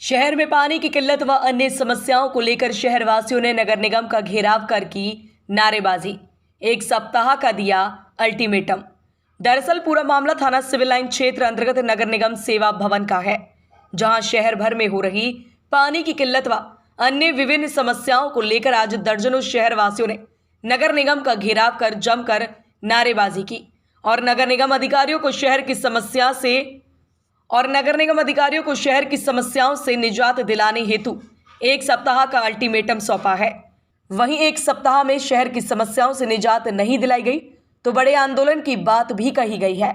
शहर में पानी की किल्लत व अन्य समस्याओं को लेकर शहरवासियों ने नगर निगम का घेराव कर की नारेबाजी। एक सप्ताह का दिया अल्टीमेटम। दरअसल पूरा मामला थाना सिविल लाइन क्षेत्र अंतर्गत नगर निगम सेवा भवन का है, जहां शहर भर में हो रही पानी की किल्लत व अन्य विभिन्न समस्याओं को लेकर आज दर्जनों शहरवासियों ने नगर निगम का घेराव कर जमकर नारेबाजी की और नगर निगम अधिकारियों को शहर की समस्याओं से निजात दिलाने हेतु एक सप्ताह का अल्टीमेटम सौंपा है। वहीं एक सप्ताह में शहर की समस्याओं से निजात नहीं दिलाई गई तो बड़े आंदोलन की बात भी कही गई है।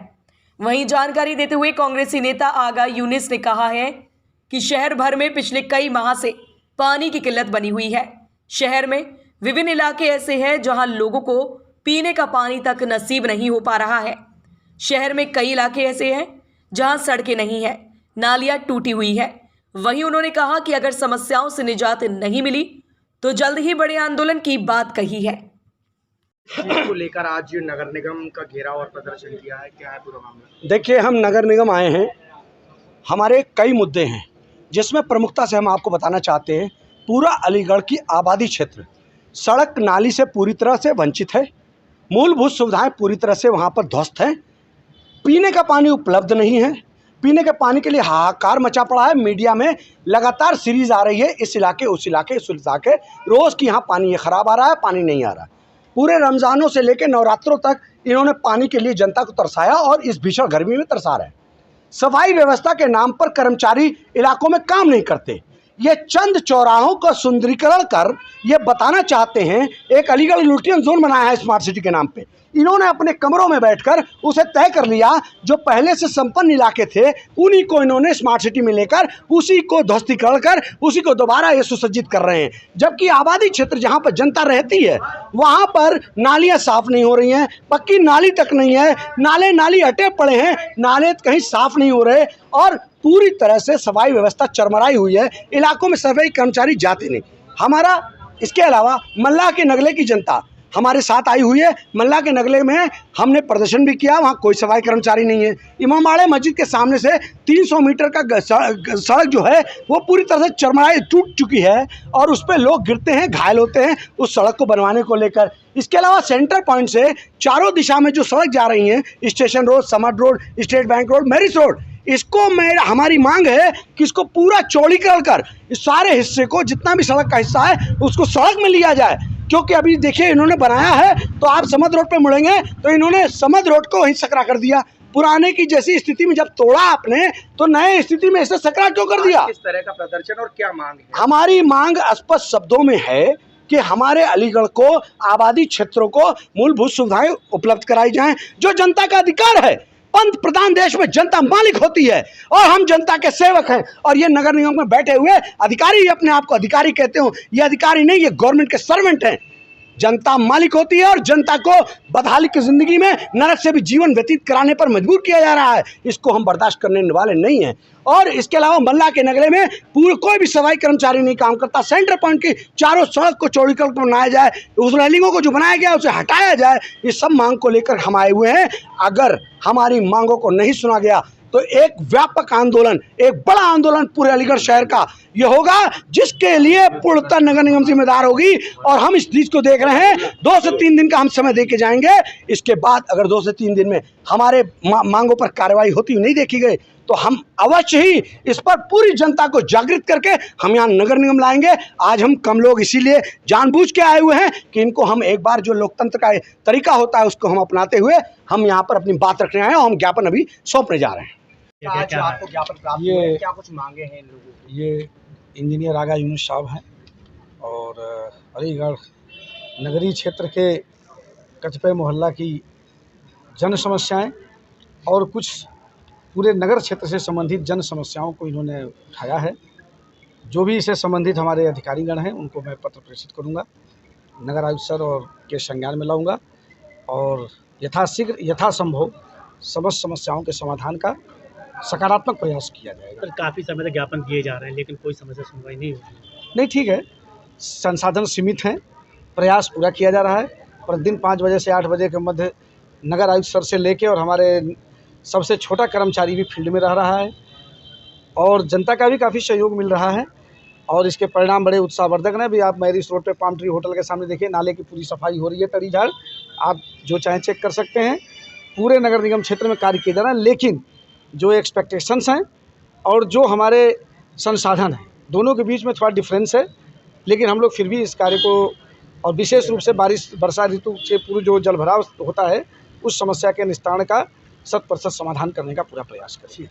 वहीं जानकारी देते हुए कांग्रेसी नेता आगा यूनिस ने कहा है कि शहर भर में पिछले कई माह से पानी की किल्लत बनी हुई है। शहर में विभिन्न इलाके ऐसे हैं जहां लोगों को पीने का पानी तक नसीब नहीं हो पा रहा है। शहर में कई इलाके ऐसे हैं जहां सड़कें नहीं है, नालियां टूटी हुई है। वहीं उन्होंने कहा कि अगर समस्याओं से निजात नहीं मिली तो जल्द ही बड़े आंदोलन की बात कही है। को लेकर आज नगर निगम का घेराव और प्रदर्शन किया है, क्या है पूरा मामला? देखिए, हम नगर निगम आए हैं, हमारे कई मुद्दे हैं जिसमें प्रमुखता से हम आपको बताना चाहते हैं। पूरा अलीगढ़ की आबादी क्षेत्र सड़क नाली से पूरी तरह से वंचित है। मूलभूत सुविधाएं पूरी तरह से वहां पर ध्वस्त हैं। पीने का पानी उपलब्ध नहीं है। पीने के पानी के लिए हाहाकार मचा पड़ा है। मीडिया में लगातार सीरीज आ रही है, इस इलाके उस इलाके उस इलाके, रोज़ की यहाँ पानी ख़राब आ रहा है, पानी नहीं आ रहा है। पूरे रमज़ानों से लेकर नवरात्रों तक इन्होंने पानी के लिए जनता को तरसाया और इस भीषण गर्मी में तरसा रहे हैं। सफाई व्यवस्था के नाम पर कर्मचारी इलाकों में काम नहीं करते। ये चंद चौराहों का सुंदरीकरण कर ये बताना चाहते हैं, एक अलीगढ़ लुटियन जोन बनाया है स्मार्ट सिटी के नाम पे। इन्होंने अपने कमरों में बैठकर उसे तय कर लिया, जो पहले से संपन्न इलाके थे उन्हीं को इन्होंने स्मार्ट सिटी में लेकर उसी को ध्वस्तीकरण कर उसी को दोबारा ये सुसज्जित कर रहे हैं। जबकि आबादी क्षेत्र जहाँ पर जनता रहती है वहाँ पर नालियाँ साफ नहीं हो रही हैं, पक्की नाली तक नहीं है, नाली अटे पड़े हैं, नाले कहीं साफ नहीं हो रहे और पूरी तरह से सफाई व्यवस्था चरमराई हुई है। इलाकों में सफाई कर्मचारी जाते नहीं। हमारा इसके अलावा मल्लाह के नगले की जनता हमारे साथ आई हुई है। मल्लाह के नगले में हमने प्रदर्शन भी किया, वहाँ कोई सफाई कर्मचारी नहीं है। इमामबाड़े मस्जिद के सामने से 300 मीटर का सड़क जो है वो पूरी तरह से चरमराई टूट चुकी है और उस पर लोग गिरते हैं, घायल होते हैं उस सड़क को बनवाने को लेकर। इसके अलावा सेंटर पॉइंट से चारों दिशा में जो सड़क जा रही हैं, स्टेशन रोड, समट road, state bank road, marriage road, इसको हमारी मांग है कि इसको पूरा चौड़ीकरण कर इस सारे हिस्से को, जितना भी सड़क का हिस्सा है उसको सड़क में लिया जाए। क्योंकि अभी देखिए इन्होंने बनाया है तो आप समद रोड पे मुड़ेंगे तो इन्होंने समद रोड को वहीं सकरा कर दिया। पुराने की जैसी स्थिति में जब तोड़ा आपने तो नए स्थिति में इसे सकरा क्यों कर दिया? किस तरह का प्रदर्शन और क्या मांग है? हमारी मांग स्पष्ट शब्दों में है कि हमारे अलीगढ़ को, आबादी क्षेत्रों को मूलभूत सुविधाएं उपलब्ध कराई जाएं, जो जनता का अधिकार है। पंत प्रधान देश में जनता मालिक होती है और हम जनता के सेवक हैं। और ये नगर निगम में बैठे हुए अधिकारी अपने आप को अधिकारी कहते हो, ये अधिकारी नहीं, ये गवर्नमेंट के सर्वेंट हैं। जनता मालिक होती है और जनता को बदहाली की जिंदगी में नरक से भी जीवन व्यतीत कराने पर मजबूर किया जा रहा है। इसको हम बर्दाश्त करने वाले नहीं हैं। और इसके अलावा मल्लाह के नगले में कोई भी सफाई कर्मचारी नहीं काम करता। सेंटर पॉइंट की चारों सड़क को चौड़ीकरण बनाया जाए, उस रेलिंगों को जो बनाया गया उसे हटाया जाए। इस सब मांग को लेकर हम आए हुए हैं। अगर हमारी मांगों को नहीं सुना गया तो एक व्यापक आंदोलन, एक बड़ा आंदोलन पूरे अलीगढ़ शहर का ये होगा, जिसके लिए पूर्णतः नगर निगम जिम्मेदार होगी। और हम इस चीज को देख रहे हैं। 2 से 3 दिन का हम समय दे के जाएंगे। इसके बाद अगर 2 से 3 दिन में हमारे मांगों पर कार्रवाई होती हुई नहीं देखी गई तो हम अवश्य ही इस पर पूरी जनता को जागृत करके हम यहाँ नगर निगम लाएंगे। आज हम कम लोग इसीलिए जानबूझ के आए हुए हैं कि इनको हम एक बार जो लोकतंत्र का तरीका होता है उसको हम अपनाते हुए हम यहाँ पर अपनी बात रखने आए हैं और हम ज्ञापन अभी सौंपने जा रहे हैं। आज आपको ज्ञापन प्राप्त हुआ है, क्या कुछ मांगे हैं इन लोगों की? ये इंजीनियर आगा यूनुस साहब हैं और अलीगढ़ नगरीय क्षेत्र के कतिपय मोहल्ला की जन समस्याएं और कुछ पूरे नगर क्षेत्र से संबंधित जन समस्याओं को इन्होंने उठाया है। जो भी इससे संबंधित हमारे अधिकारीगण हैं उनको मैं पत्र प्रेषित करूंगा, नगर आयुक्त सर और के संज्ञान में लाऊंगा और यथाशीघ्र यथासंभव समस्त समस्याओं के समाधान का सकारात्मक प्रयास किया जाएगा। पर काफ़ी समय तक ज्ञापन किए जा रहे हैं लेकिन कोई समस्या सुनवाई नहीं हो रही। नहीं, ठीक है, संसाधन सीमित हैं, प्रयास पूरा किया जा रहा है। प्रतिदिन 5 बजे से 8 बजे के मध्य नगर आयुक्त सर से लेके और हमारे सबसे छोटा कर्मचारी भी फील्ड में रह रहा है। और जनता का भी काफ़ी सहयोग मिल रहा है और इसके परिणाम बड़े उत्साहवर्धक हैं। भी आप मैरिज रोड पे पाम ट्री होटल के सामने देखिए, नाले की पूरी सफाई हो रही है, तड़ी झाड़ आप जो चाहें चेक कर सकते हैं। पूरे नगर निगम क्षेत्र में कार्य किया जा रहा है, लेकिन जो एक्सपेक्टेशंस हैं और जो हमारे संसाधन हैं दोनों के बीच में थोड़ा डिफरेंस है, लेकिन हम लोग फिर भी इस कार्य को और विशेष रूप से वर्षा ऋतु से पूर्व जो जल भराव होता है उस समस्या के निस्तारण का 100% समाधान करने का पूरा प्रयास करें।